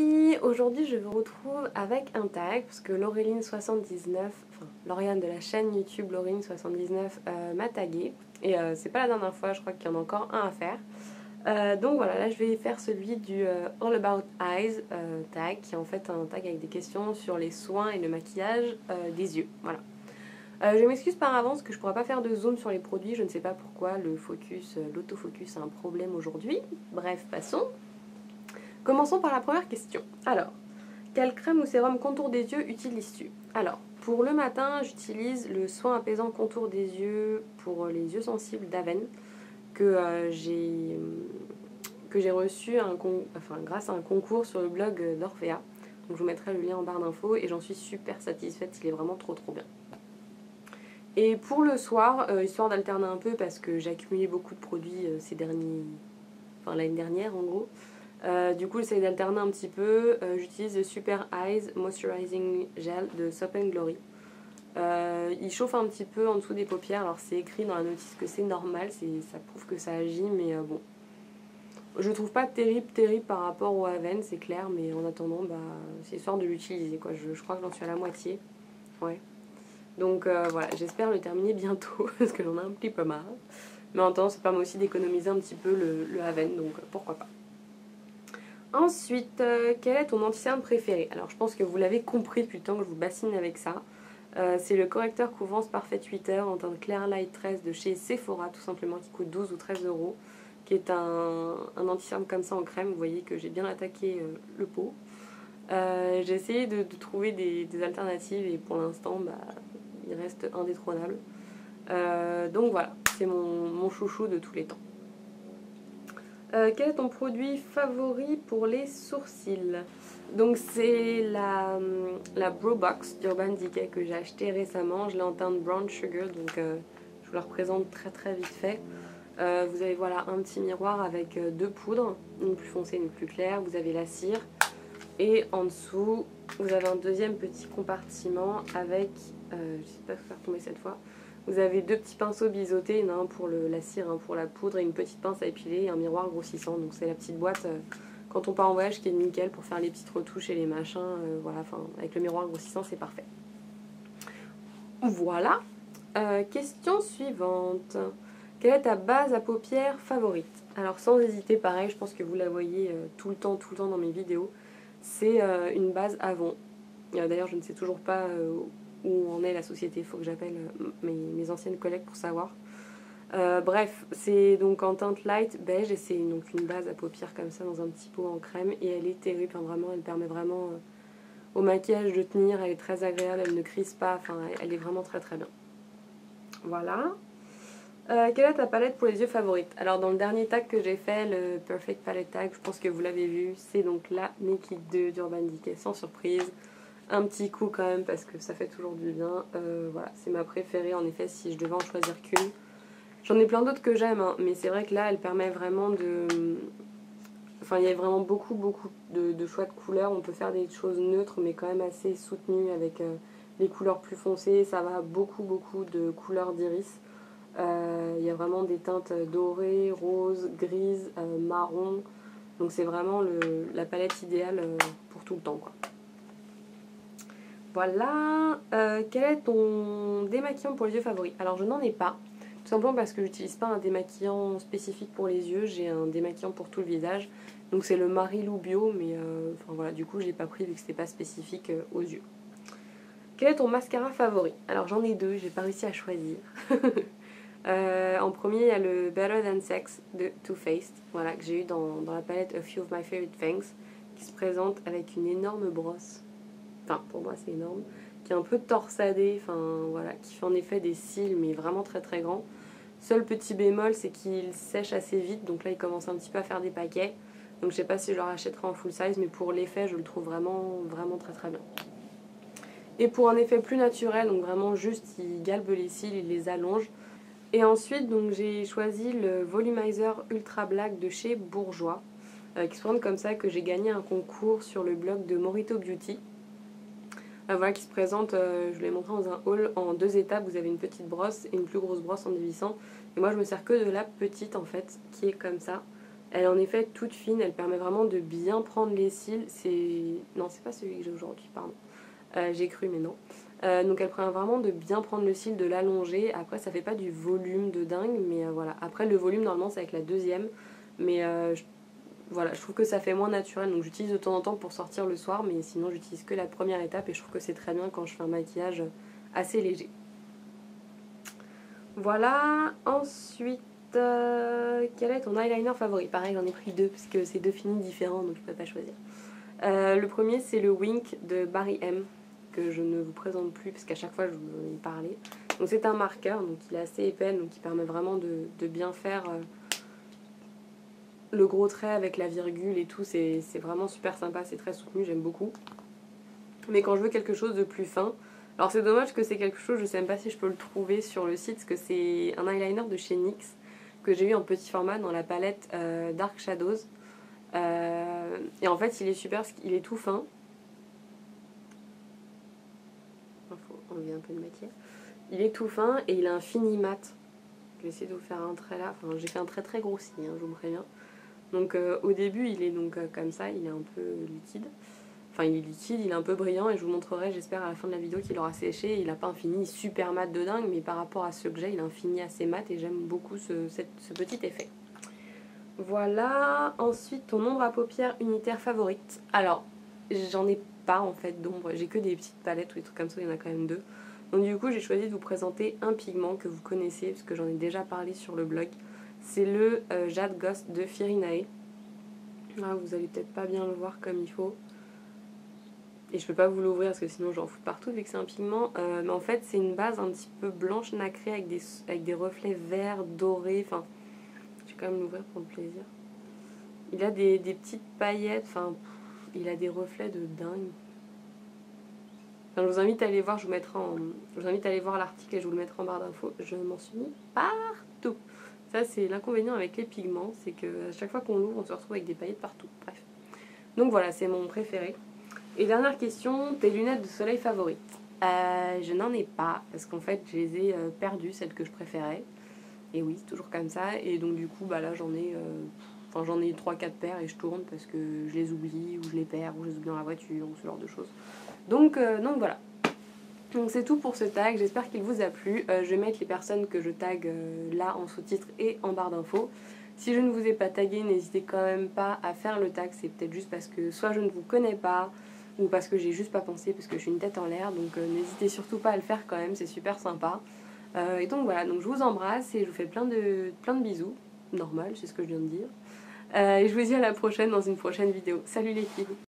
filles, aujourd'hui je vous retrouve avec un tag parce que Laureline79, enfin Lauriane de la chaîne YouTube Laureline79 m'a tagué et c'est pas la dernière fois, je crois qu'il y en a encore un à faire. Donc voilà, là je vais faire celui du All About Eyes tag qui est en fait un tag avec des questions sur les soins et le maquillage des yeux. Voilà. Je m'excuse par avance que je pourrais pas faire de zoom sur les produits, je ne sais pas pourquoi le focus, l'autofocus a un problème aujourd'hui. Bref, passons. Commençons par la première question. Alors, quelle crème ou sérum contour des yeux utilises-tu? Alors, pour le matin, j'utilise le soin apaisant contour des yeux pour les yeux sensibles d'Aven que j'ai reçu grâce à un concours sur le blog d'Orphea. Donc je vous mettrai le lien en barre d'infos et j'en suis super satisfaite, il est vraiment trop bien. Et pour le soir, histoire d'alterner un peu parce que j'ai accumulé beaucoup de produits l'année dernière en gros. Du coup, j'essaie d'alterner un petit peu. J'utilise le Super Eyes Moisturizing Gel de Soap & Glory. Il chauffe un petit peu en dessous des paupières. Alors, c'est écrit dans la notice que c'est normal, ça prouve que ça agit, mais bon. Je trouve pas terrible par rapport au Haven, c'est clair, mais en attendant, c'est histoire de l'utiliser, quoi. Je crois que j'en suis à la moitié. Ouais. Donc voilà, j'espère le terminer bientôt, parce que j'en ai un petit peu marre. Mais en attendant, ça permet aussi d'économiser un petit peu le Haven, donc pourquoi pas. Ensuite, quel est ton anti-cerne préféré? Alors je pense que vous l'avez compris depuis le temps que je vous bassine avec ça. C'est le correcteur couvrance Parfait 8 heures en teinte Clear Light 13 de chez Sephora tout simplement, qui coûte 12 ou 13 euros, qui est un anti-cerne comme ça en crème. Vous voyez que j'ai bien attaqué le pot. J'ai essayé de trouver des alternatives et pour l'instant il reste indétrônable. Donc voilà, c'est mon chouchou de tous les temps. Quel est ton produit favori pour les sourcils? Donc c'est la Brow Box d'Urban Decay que j'ai acheté récemment. Je l'ai en teinte Brown Sugar, donc je vous la représente très vite fait. Vous avez voilà un petit miroir avec deux poudres, une plus foncée, une plus claire. Vous avez la cire et en dessous vous avez un deuxième petit compartiment avec, je sais pas faire tomber cette fois. Vous avez deux petits pinceaux biseautés, un pour la cire, un pour la poudre et une petite pince à épiler et un miroir grossissant. Donc c'est la petite boîte quand on part en voyage qui est nickel pour faire les petites retouches et les machins. Voilà, avec le miroir grossissant c'est parfait. Voilà. Question suivante. Quelle est ta base à paupières favorite? Alors sans hésiter, pareil, je pense que vous la voyez tout le temps dans mes vidéos. C'est une base Avon. D'ailleurs je ne sais toujours pas où en est la société, il faut que j'appelle mes anciennes collègues pour savoir. Bref, c'est donc en teinte light beige et c'est donc une base à paupières comme ça dans un petit pot en crème et elle est terrible, vraiment, elle permet vraiment au maquillage de tenir, elle est très agréable, elle ne crise pas, elle est vraiment très bien. Voilà. Quelle est ta palette pour les yeux favorite? Alors dans le dernier tag que j'ai fait, le Perfect Palette Tag, je pense que vous l'avez vu, c'est donc la Naked 2 d'Urban Decay, sans surprise. Un petit coup quand même parce que ça fait toujours du bien. Voilà, c'est ma préférée en effet si je devais en choisir qu'une. J'en ai plein d'autres que j'aime, hein, mais c'est vrai que là elle permet vraiment de... Enfin il y a vraiment beaucoup de choix de couleurs. On peut faire des choses neutres mais quand même assez soutenues avec les couleurs plus foncées. Ça va beaucoup de couleurs d'iris. Il y a vraiment des teintes dorées, roses, grises, marron. Donc c'est vraiment la palette idéale pour tout le temps, quoi. Voilà. Quel est ton démaquillant pour les yeux favori? Alors je n'en ai pas, tout simplement parce que j'utilise pas un démaquillant spécifique pour les yeux, j'ai un démaquillant pour tout le visage. Donc c'est le Marilou Bio, mais voilà, du coup je l'ai pas pris vu que c'était pas spécifique aux yeux. Quel est ton mascara favori? Alors j'en ai deux, j'ai pas réussi à choisir. En premier il y a le Better Than Sex de Too Faced, voilà, que j'ai eu dans la palette A Few of My Favorite Things, qui se présente avec une énorme brosse. Enfin pour moi c'est énorme, qui est un peu torsadé, voilà, qui fait en effet des cils mais vraiment très grands. Seul petit bémol c'est qu'il sèche assez vite, donc là il commence un petit peu à faire des paquets, donc je sais pas si je le rachèterai en full size, mais pour l'effet je le trouve vraiment très bien. Et pour un effet plus naturel, donc vraiment juste il galbe les cils, il les allonge. Et ensuite donc j'ai choisi le Volumizer Ultra Black de chez Bourjois, qui se présente comme ça, que j'ai gagné un concours sur le blog de Morito Beauty. Voilà, qui se présente, je l'ai montré dans un haul en deux étapes. Vous avez une petite brosse et une plus grosse brosse en dévissant. Et moi je me sers que de la petite en fait, qui est comme ça. Elle est en effet toute fine, elle permet vraiment de bien prendre les cils. Non, c'est pas celui que j'ai aujourd'hui, pardon. J'ai cru, mais non. Donc elle permet vraiment de bien prendre le cil, de l'allonger. Après, ça fait pas du volume de dingue, mais voilà. Après, le volume, normalement, c'est avec la deuxième. Mais voilà, je trouve que ça fait moins naturel. Donc j'utilise de temps en temps pour sortir le soir, mais sinon, j'utilise que la première étape. Et je trouve que c'est très bien quand je fais un maquillage assez léger. Voilà, ensuite, quel est ton eyeliner favori? Pareil, j'en ai pris deux, parce que c'est deux finis différents, donc je ne peux pas choisir. Le premier, c'est le Wink de Barry M, que je ne vous présente plus, parce qu'à chaque fois, je vous en ai parlé. Donc c'est un marqueur, donc il est assez épais, donc il permet vraiment de bien faire le gros trait avec la virgule et tout. C'est vraiment super sympa, c'est très soutenu, j'aime beaucoup. Mais quand je veux quelque chose de plus fin, alors c'est dommage que c'est quelque chose, je sais même pas si je peux le trouver sur le site, parce que c'est un eyeliner de chez NYX que j'ai eu en petit format dans la palette Dark Shadows. Et en fait il est super parce qu'il est tout fin. Il faut enlever un peu de matière. Il est tout fin et il a un fini mat. Je vais essayer de vous faire un trait là. Enfin, j'ai fait un trait très grossi, hein, je vous préviens. Donc au début il est donc comme ça, il est un peu liquide. Enfin il est liquide, il est un peu brillant et je vous montrerai j'espère à la fin de la vidéo qu'il aura séché. Il n'a pas un fini super mat de dingue, mais par rapport à ce que j'ai, il a un fini assez mat et j'aime beaucoup ce petit effet. Voilà, ensuite ton ombre à paupières unitaire favorite. Alors j'en ai pas en fait d'ombre, j'ai que des petites palettes ou des trucs comme ça, il y en a quand même deux. Donc du coup j'ai choisi de vous présenter un pigment que vous connaissez parce que j'en ai déjà parlé sur le blog. C'est le Jade Ghost de Firinae. Ah, vous allez peut-être pas bien le voir comme il faut. Et je peux pas vous l'ouvrir parce que sinon j'en fous partout vu que c'est un pigment. Mais en fait c'est une base un petit peu blanche nacrée avec des reflets verts, dorés. Enfin, je vais quand même l'ouvrir pour le plaisir. Il a des petites paillettes, enfin, il a des reflets de dingue. Enfin, je vous invite à aller voir, je vous invite à aller voir l'article et je vous le mettrai en barre d'infos. Je m'en suis mis partout. Ça c'est l'inconvénient avec les pigments, c'est que à chaque fois qu'on l'ouvre on se retrouve avec des paillettes partout. Bref. Donc voilà, c'est mon préféré. Et dernière question, tes lunettes de soleil favorites? Je n'en ai pas, parce qu'en fait je les ai perdues, celles que je préférais. Et oui, c'est toujours comme ça. Et donc du coup, bah là j'en ai 3-4 paires et je tourne parce que je les oublie, ou je les perds, ou je les oublie dans la voiture, ou ce genre de choses. Donc voilà. Donc c'est tout pour ce tag, j'espère qu'il vous a plu. Je vais mettre les personnes que je tag là en sous-titre et en barre d'infos. Si je ne vous ai pas tagué, n'hésitez quand même pas à faire le tag, c'est peut-être juste parce que soit je ne vous connais pas, ou parce que j'ai juste pas pensé, parce que je suis une tête en l'air, donc n'hésitez surtout pas à le faire quand même, c'est super sympa. Et donc voilà, donc je vous embrasse et je vous fais plein de bisous, normal, c'est ce que je viens de dire. Et je vous dis à la prochaine dans une prochaine vidéo. Salut les filles!